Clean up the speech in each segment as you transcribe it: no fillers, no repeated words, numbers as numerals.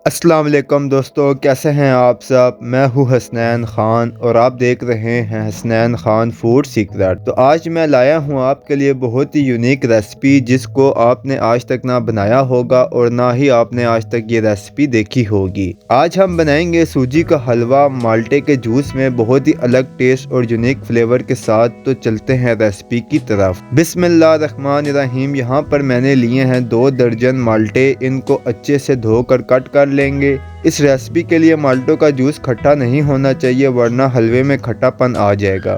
अस्सलाम वालेकुम दोस्तों, कैसे हैं आप सब। मैं हूं हसनैन ख़ान और आप देख रहे हैं हसनैन ख़ान फूड सीक्रेट। तो आज मैं लाया हूं आपके लिए बहुत ही यूनिक रेसिपी जिसको आपने आज तक ना बनाया होगा और ना ही आपने आज तक ये रेसिपी देखी होगी। आज हम बनाएंगे सूजी का हलवा माल्टे के जूस में, बहुत ही अलग टेस्ट और यूनिक फ्लेवर के साथ। तो चलते हैं रेसिपी की तरफ। बिस्मिल्लाहिर्रहमानिर्रहीम। यहाँ पर मैंने लिए हैं 2 दर्जन माल्टे। इनको अच्छे से धोकर कट कर लेंगे। इस रेसिपी के लिए माल्टों का जूस खट्टा नहीं होना चाहिए वरना हलवे में खट्टापन आ जाएगा।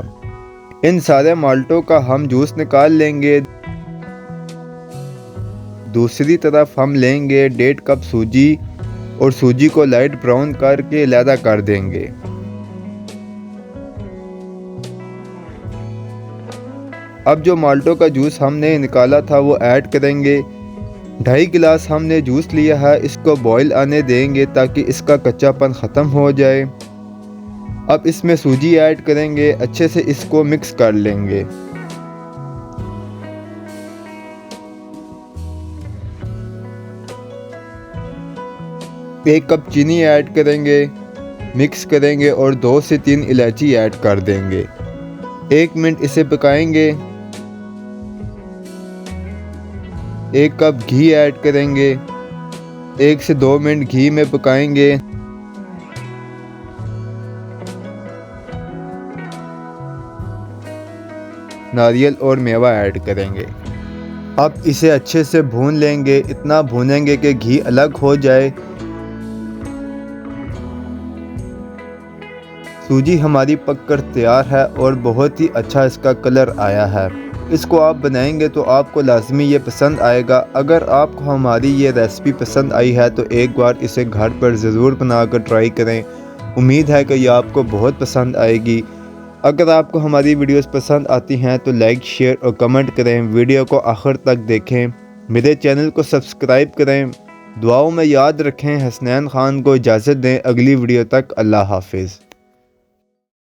इन सारे माल्टों का हम जूस निकाल लेंगे। दूसरी तरफ हम लेंगे 1.5 कप सूजी और सूजी को लाइट ब्राउन करके अलहदा कर देंगे। अब जो माल्टों का जूस हमने निकाला था वो ऐड करेंगे। 2.5 गिलास हमने जूस लिया है, इसको बॉईल आने देंगे ताकि इसका कच्चापन ख़त्म हो जाए। अब इसमें सूजी ऐड करेंगे, अच्छे से इसको मिक्स कर लेंगे। एक कप चीनी ऐड करेंगे, मिक्स करेंगे और 2 से 3 इलायची ऐड कर देंगे। 1 मिनट इसे पकाएंगे। 1 कप घी ऐड करेंगे। 1 से 2 मिनट घी में पकाएंगे। नारियल और मेवा ऐड करेंगे। अब इसे अच्छे से भून लेंगे, इतना भूनेंगे कि घी अलग हो जाए। सूजी हमारी पककर तैयार है और बहुत ही अच्छा इसका कलर आया है। इसको आप बनाएंगे तो आपको लाजमी ये पसंद आएगा। अगर आपको हमारी ये रेसिपी पसंद आई है तो एक बार इसे घर पर ज़रूर बनाकर ट्राई करें। उम्मीद है कि ये आपको बहुत पसंद आएगी। अगर आपको हमारी वीडियोस पसंद आती हैं तो लाइक, शेयर और कमेंट करें। वीडियो को आखिर तक देखें। मेरे चैनल को सब्सक्राइब करें। दुआओं में याद रखें। हसनैन ख़ान को इजाज़त दें। अगली वीडियो तक अल्लाह हाफिज़।